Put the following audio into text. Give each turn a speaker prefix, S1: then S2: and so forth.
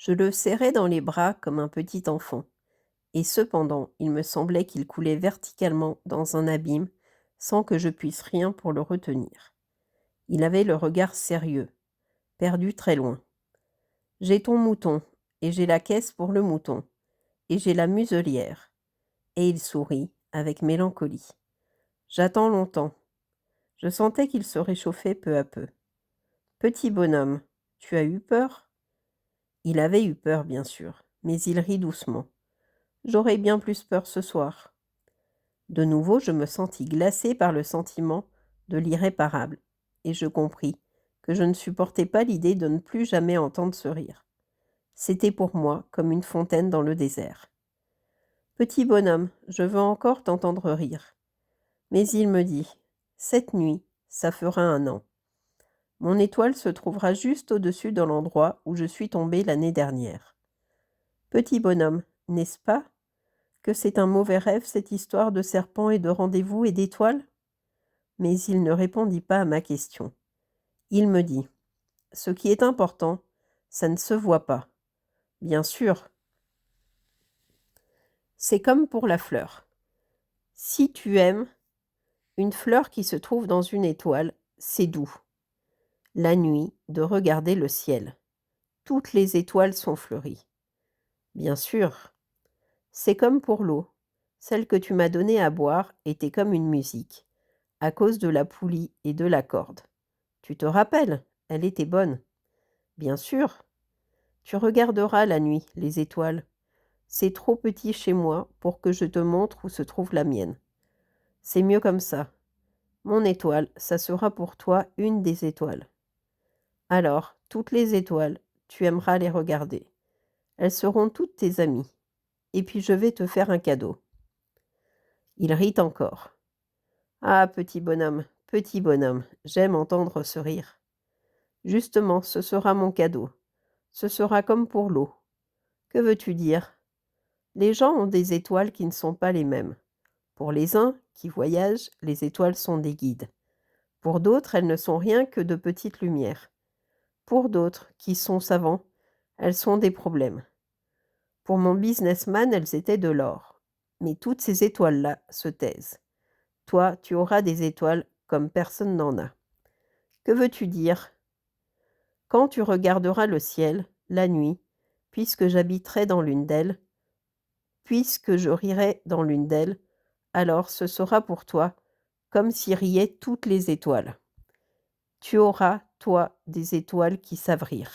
S1: Je le serrais dans les bras comme un petit enfant, et cependant il me semblait qu'il coulait verticalement dans un abîme sans que je puisse rien pour le retenir. Il avait le regard sérieux, perdu très loin. J'ai ton mouton, et j'ai la caisse pour le mouton, et j'ai la muselière. Et il sourit, avec mélancolie. J'attends longtemps. Je sentais qu'il se réchauffait peu à peu. Petit bonhomme, tu as eu peur? Il avait eu peur, bien sûr, mais il rit doucement. J'aurais bien plus peur ce soir. De nouveau, je me sentis glacée par le sentiment de l'irréparable, et je compris que je ne supportais pas l'idée de ne plus jamais entendre ce rire. C'était pour moi comme une fontaine dans le désert. Petit bonhomme, je veux encore t'entendre rire. Mais il me dit, cette nuit, ça fera 1 an. Mon étoile se trouvera juste au-dessus de l'endroit où je suis tombée l'année dernière. Petit bonhomme, n'est-ce pas que c'est un mauvais rêve cette histoire de serpent et de rendez-vous et d'étoiles? Mais il ne répondit pas à ma question. Il me dit, ce qui est important, ça ne se voit pas. Bien sûr, c'est comme pour la fleur. Si tu aimes une fleur qui se trouve dans une étoile, c'est doux. La nuit, de regarder le ciel. Toutes les étoiles sont fleuries. Bien sûr, c'est comme pour l'eau. Celle que tu m'as donnée à boire était comme une musique, à cause de la poulie et de la corde. Tu te rappelles, elle était bonne. Bien sûr, tu regarderas la nuit, les étoiles. C'est trop petit chez moi pour que je te montre où se trouve la mienne. C'est mieux comme ça. Mon étoile, ça sera pour toi une des étoiles. Alors, toutes les étoiles, tu aimeras les regarder. Elles seront toutes tes amies. Et puis je vais te faire un cadeau. Il rit encore. Ah, petit bonhomme, j'aime entendre ce rire. Justement, ce sera mon cadeau. Ce sera comme pour l'eau. Que veux-tu dire? Les gens ont des étoiles qui ne sont pas les mêmes. Pour les uns qui voyagent, les étoiles sont des guides. Pour d'autres, elles ne sont rien que de petites lumières. Pour d'autres, qui sont savants, elles sont des problèmes. Pour mon businessman, elles étaient de l'or. Mais toutes ces étoiles-là se taisent. Toi, tu auras des étoiles comme personne n'en a. Que veux-tu dire? Quand tu regarderas le ciel, la nuit, puisque j'habiterai dans l'une d'elles, puisque je rirai dans l'une d'elles, alors ce sera pour toi comme si riaient toutes les étoiles. Tu auras, toi, des étoiles qui savent rire.